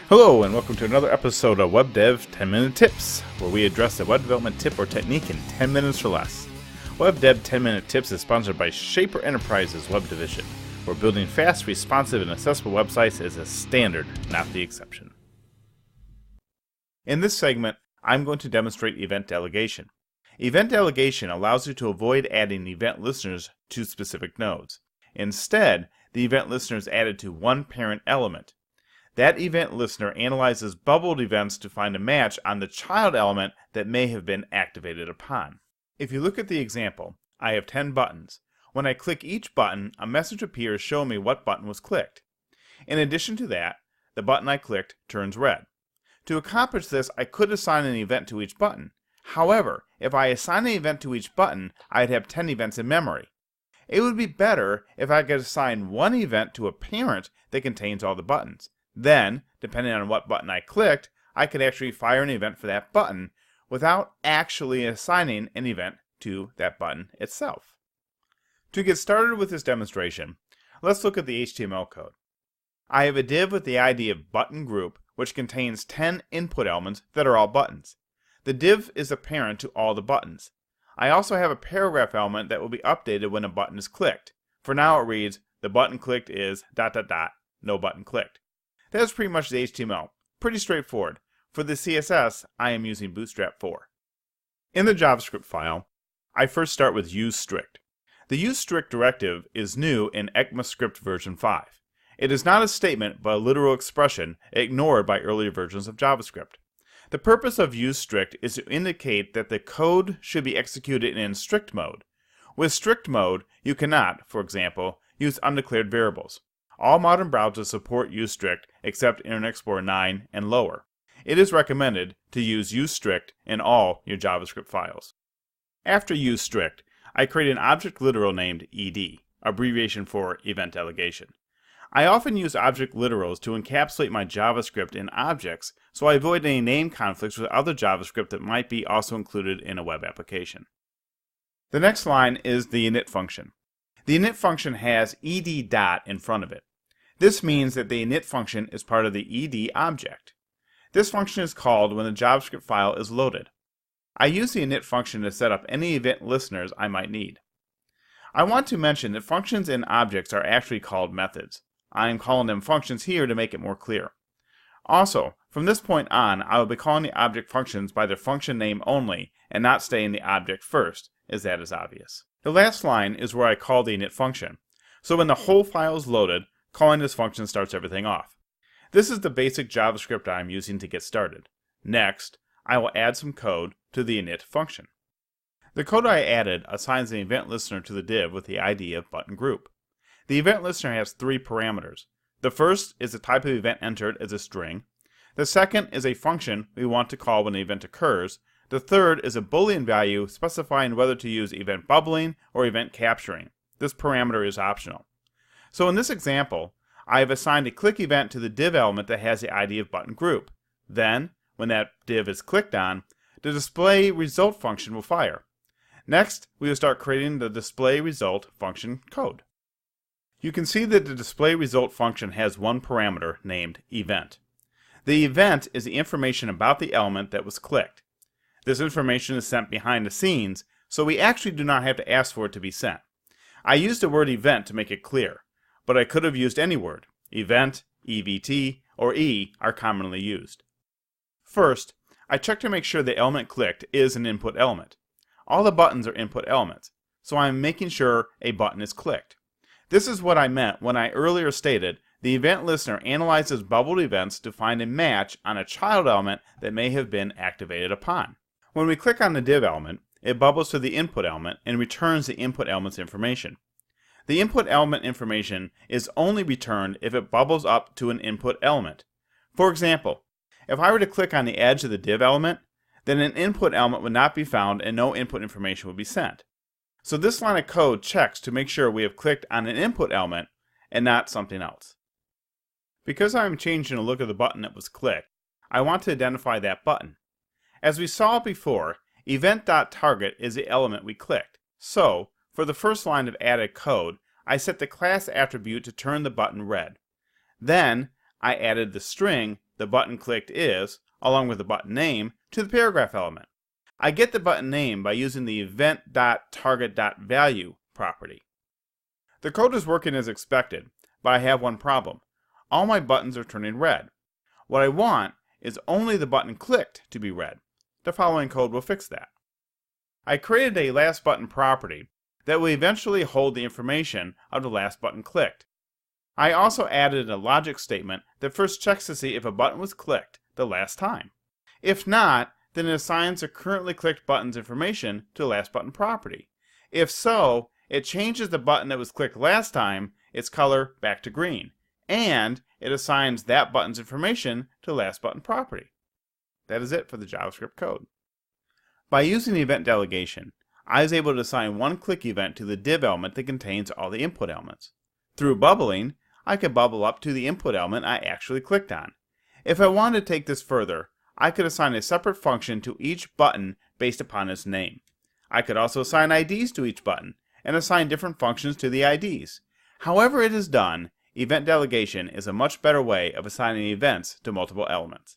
Hello and welcome to another episode of Web Dev 10-Minute Tips, where we address a web development tip or technique in 10 minutes or less. Web Dev 10-Minute Tips is sponsored by Shaper Enterprises Web Division, where building fast, responsive, and accessible websites is a standard, not the exception. In this segment, I'm going to demonstrate event delegation. Event delegation allows you to avoid adding event listeners to specific nodes. Instead, the event listener is added to one parent element. That event listener analyzes bubbled events to find a match on the child element that may have been activated upon. If you look at the example, I have 10 buttons. When I click each button, a message appears showing me what button was clicked. In addition to that, the button I clicked turns red. To accomplish this, I could assign an event to each button. However, if I assign an event to each button, I'd have 10 events in memory. It would be better if I could assign one event to a parent that contains all the buttons. Then, depending on what button I clicked, I could actually fire an event for that button without actually assigning an event to that button itself. To get started with this demonstration, let's look at the HTML code. I have a div with the ID of button group, which contains 10 input elements that are all buttons. The div is a parent to all the buttons. I also have a paragraph element that will be updated when a button is clicked. For now it reads, the button clicked is ... no button clicked. That's pretty much the HTML. Pretty straightforward. For the CSS, I am using Bootstrap 4. In the JavaScript file, I first start with useStrict. The useStrict directive is new in ECMAScript version 5. It is not a statement, but a literal expression ignored by earlier versions of JavaScript. The purpose of useStrict is to indicate that the code should be executed in strict mode. With strict mode, you cannot, for example, use undeclared variables. All modern browsers support useStrict except Internet Explorer 9 and lower. It is recommended to use useStrict in all your JavaScript files. After useStrict, I create an object literal named ED, abbreviation for event delegation. I often use object literals to encapsulate my JavaScript in objects, so I avoid any name conflicts with other JavaScript that might be also included in a web application. The next line is the init function. The init function has ed dot in front of it. This means that the init function is part of the ed object. This function is called when the JavaScript file is loaded. I use the init function to set up any event listeners I might need. I want to mention that functions in objects are actually called methods. I am calling them functions here to make it more clear. Also, from this point on, I will be calling the object functions by their function name only and not stating the object first, as that is obvious. The last line is where I call the init function. So when the whole file is loaded, calling this function starts everything off. This is the basic JavaScript I am using to get started. Next, I will add some code to the init function. The code I added assigns an event listener to the div with the ID of button group. The event listener has 3 parameters. The first is the type of event entered as a string. The second is a function we want to call when an event occurs. The third is a Boolean value specifying whether to use event bubbling or event capturing. This parameter is optional. So in this example, I have assigned a click event to the div element that has the ID of button group. Then, when that div is clicked on, the display result function will fire. Next, we will start creating the display result function code. You can see that the display result function has one parameter named event. The event is the information about the element that was clicked. This information is sent behind the scenes, so we actually do not have to ask for it to be sent. I used the word event to make it clear, but I could have used any word. Event, EVT, or E are commonly used. First, I check to make sure the element clicked is an input element. All the buttons are input elements, so I am making sure a button is clicked. This is what I meant when I earlier stated the event listener analyzes bubbled events to find a match on a child element that may have been activated upon. When we click on the div element, it bubbles to the input element and returns the input element's information. The input element information is only returned if it bubbles up to an input element. For example, if I were to click on the edge of the div element, then an input element would not be found and no input information would be sent. So this line of code checks to make sure we have clicked on an input element and not something else. Because I am changing the look of the button that was clicked, I want to identify that button. As we saw before, event.target is the element we clicked. So, for the first line of added code, I set the class attribute to turn the button red. Then, I added the string the button clicked is, along with the button name, to the paragraph element. I get the button name by using the event.target.value property. The code is working as expected, but I have one problem. All my buttons are turning red. What I want is only the button clicked to be red. The following code will fix that. I created a last button property that will eventually hold the information of the last button clicked. I also added a logic statement that first checks to see if a button was clicked the last time. If not, then it assigns the currently clicked button's information to the last button property. If so, it changes the button that was clicked last time, its color back to green, and it assigns that button's information to the last button property. That is it for the JavaScript code. By using the event delegation, I was able to assign one click event to the div element that contains all the input elements. Through bubbling, I could bubble up to the input element I actually clicked on. If I wanted to take this further, I could assign a separate function to each button based upon its name. I could also assign IDs to each button and assign different functions to the IDs. However it is done, event delegation is a much better way of assigning events to multiple elements.